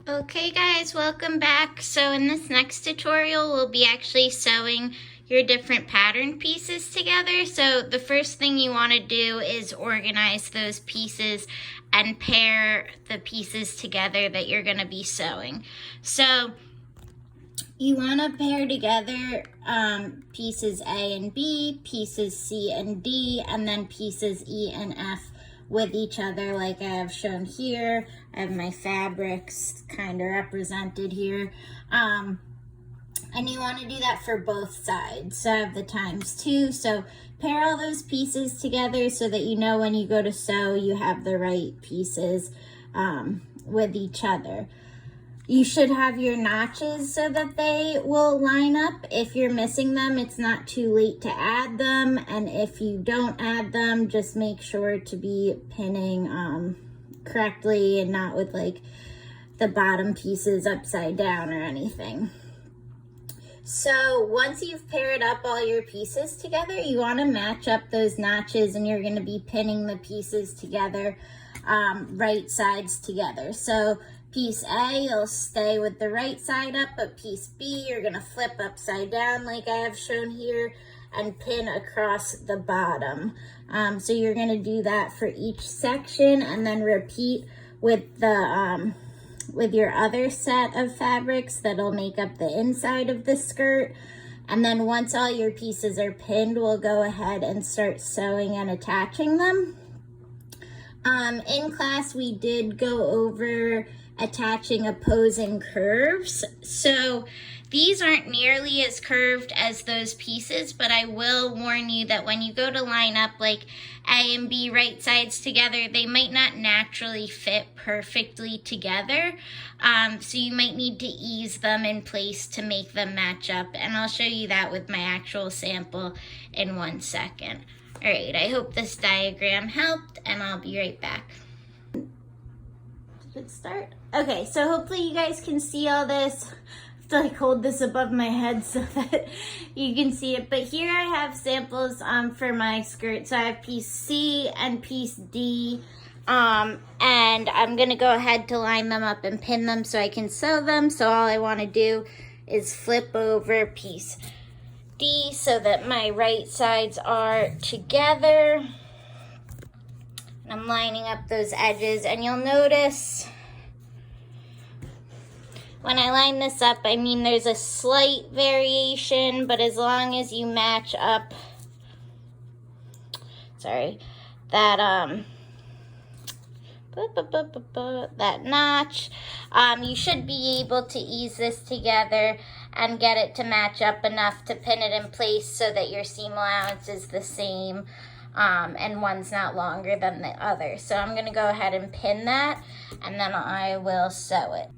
Okay guys, welcome back. So in this next tutorial, we'll be actually sewing your different pattern pieces together. So the first thing you want to do is organize those pieces and pair the pieces together that you're going to be sewing. So you want to pair together pieces A and B, pieces C and D, and then pieces E and F with each other like I have shown here. I have my fabrics kind of represented here. And you want to do that for both sides. So I have the ×2. So pair all those pieces together so that you know when you go to sew you have the right pieces with each other. You should have your notches so that they will line up. If you're missing them, it's not too late to add them. And if you don't add them, just make sure to be pinning correctly and not with like the bottom pieces upside down or anything. So once you've paired up all your pieces together, you want to match up those notches, and you're going to be pinning the pieces together, right sides together. So piece A, you'll stay with the right side up, but piece B, you're going to flip upside down like I have shown here and pin across the bottom. So you're going to do that for each section and then repeat with the with your other set of fabrics that'll make up the inside of the skirt. And then once all your pieces are pinned, we'll go ahead and start sewing and attaching them. In class, we did go over attaching opposing curves. So these aren't nearly as curved as those pieces, but I will warn you that when you go to line up like A and B right sides together, they might not naturally fit perfectly together. So you might need to ease them in place to make them match up. And I'll show you that with my actual sample in 1 second. All right, I hope this diagram helped, and I'll be right back. Did it start? Okay, so hopefully you guys can see all this. I have to like hold this above my head so that you can see it. But here I have samples for my skirt. So I have piece C and piece D. And I'm gonna go ahead to line them up and pin them so I can sew them. So all I wanna do is flip over piece D so that my right sides are together. And I'm lining up those edges, and you'll notice when I line this up, I mean there's a slight variation, but as long as you match up, that that notch, you should be able to ease this together and get it to match up enough to pin it in place so that your seam allowance is the same, and one's not longer than the other. So I'm going to go ahead and pin that, and then I will sew it.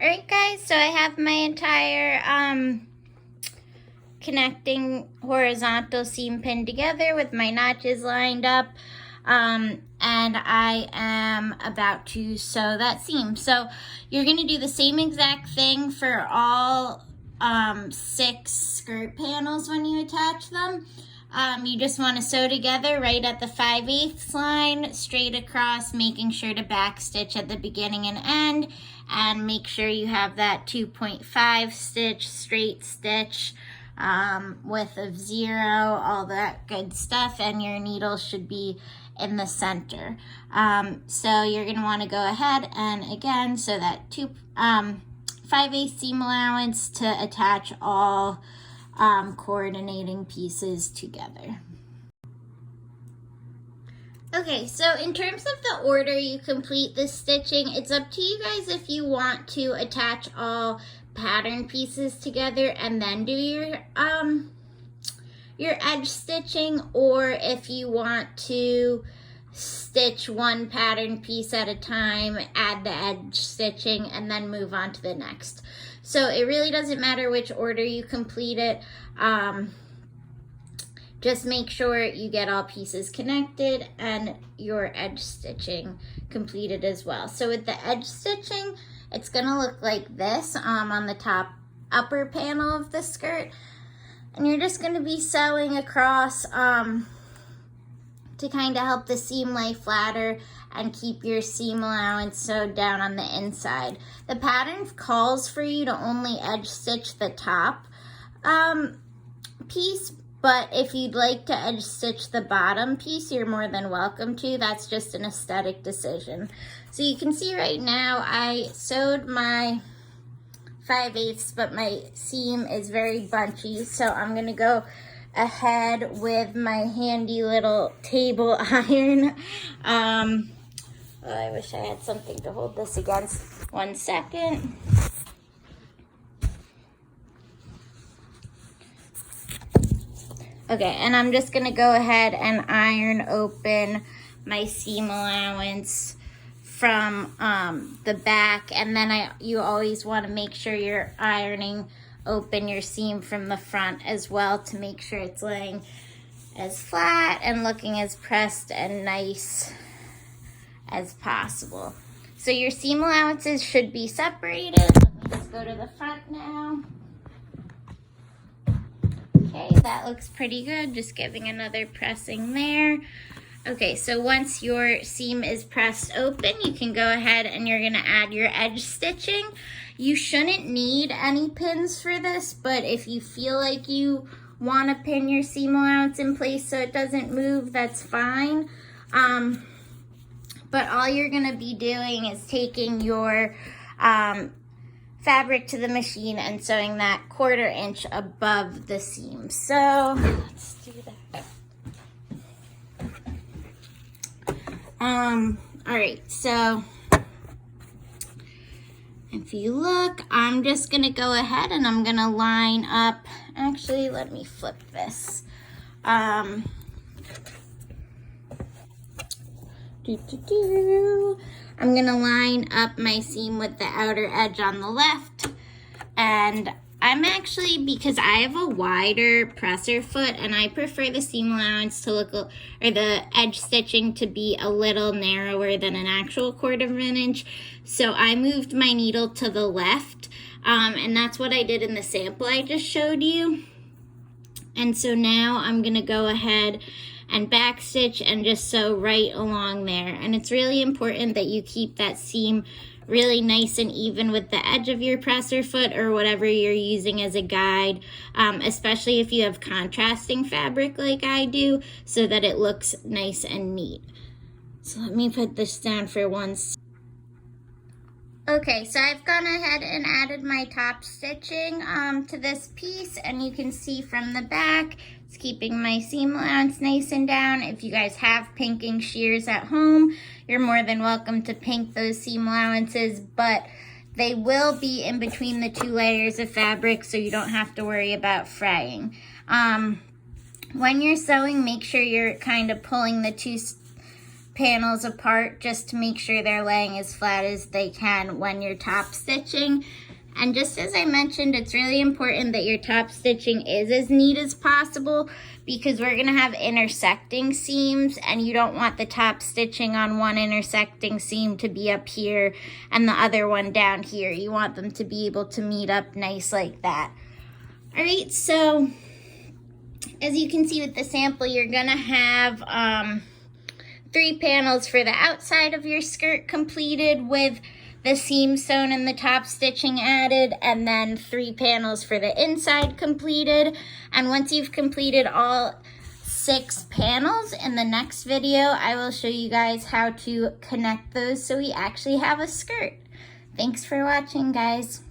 Alright guys, so I have my entire connecting horizontal seam pinned together with my notches lined up. And I am about to sew that seam. So you're going to do the same exact thing for all 6 skirt panels when you attach them. You just want to sew together right at the 5/8 line, straight across, making sure to back stitch at the beginning and end, and make sure you have that 2.5 stitch straight stitch, width of 0, all that good stuff, and your needle should be in the center. So you're going to want to go ahead and again, so that 5/8 seam allowance to attach all coordinating pieces together. Okay, so in terms of the order you complete the stitching, it's up to you guys if you want to attach all pattern pieces together and then do your edge stitching, or if you want to stitch one pattern piece at a time, add the edge stitching, and then move on to the next. So it really doesn't matter which order you complete it. Just make sure you get all pieces connected and your edge stitching completed as well. So with the edge stitching, it's gonna look like this on the top upper panel of the skirt. And you're just gonna be sewing across to kind of help the seam lay flatter and keep your seam allowance sewed down on the inside. The pattern calls for you to only edge stitch the top piece, but if you'd like to edge stitch the bottom piece, you're more than welcome to. That's just an aesthetic decision. So you can see right now I sewed my 5/8, but my seam is very bunchy, so I'm gonna go ahead with my handy little table iron. I wish I had something to hold this against. 1 second. Okay, and I'm just gonna go ahead and iron open my seam allowance from the back, and then you always want to make sure you're ironing open your seam from the front as well to make sure it's laying as flat and looking as pressed and nice as possible. So your seam allowances should be separated. Let me just go to the front now. Okay, that looks pretty good. Just giving another pressing there. Okay, so once your seam is pressed open, you can go ahead and you're gonna add your edge stitching. You shouldn't need any pins for this, but if you feel like you wanna pin your seam allowance in place so it doesn't move, that's fine. But all you're gonna be doing is taking your fabric to the machine and sewing that 1/4 inch above the seam. So let's do that. All right, so if you look, I'm just gonna go ahead and I'm gonna line up, actually, let me flip this. I'm gonna line up my seam with the outer edge on the left, and I'm actually, because I have a wider presser foot and I prefer the seam allowance to look, or the edge stitching to be a little narrower than an actual 1/4 inch. So I moved my needle to the left, and that's what I did in the sample I just showed you. And so now I'm gonna go ahead and back stitch and just sew right along there. And it's really important that you keep that seam really nice and even with the edge of your presser foot or whatever you're using as a guide, especially if you have contrasting fabric like I do, so that it looks nice and neat. So let me put this down for 1 second. Okay, so I've gone ahead and added my top stitching to this piece, and you can see from the back, it's keeping my seam allowance nice and down. If you guys have pinking shears at home, you're more than welcome to pink those seam allowances, but they will be in between the 2 layers of fabric, so you don't have to worry about fraying. When you're sewing, make sure you're kind of pulling the 2 panels apart just to make sure they're laying as flat as they can when you're top stitching. And just as I mentioned, it's really important that your top stitching is as neat as possible, because we're gonna have intersecting seams and you don't want the top stitching on one intersecting seam to be up here and the other one down here. You want them to be able to meet up nice like that. All right, so as you can see with the sample, you're gonna have 3 panels for the outside of your skirt completed with the seam sewn and the top stitching added, and then 3 panels for the inside completed. And once you've completed all 6 panels, in the next video, I will show you guys how to connect those so we actually have a skirt. Thanks for watching, guys.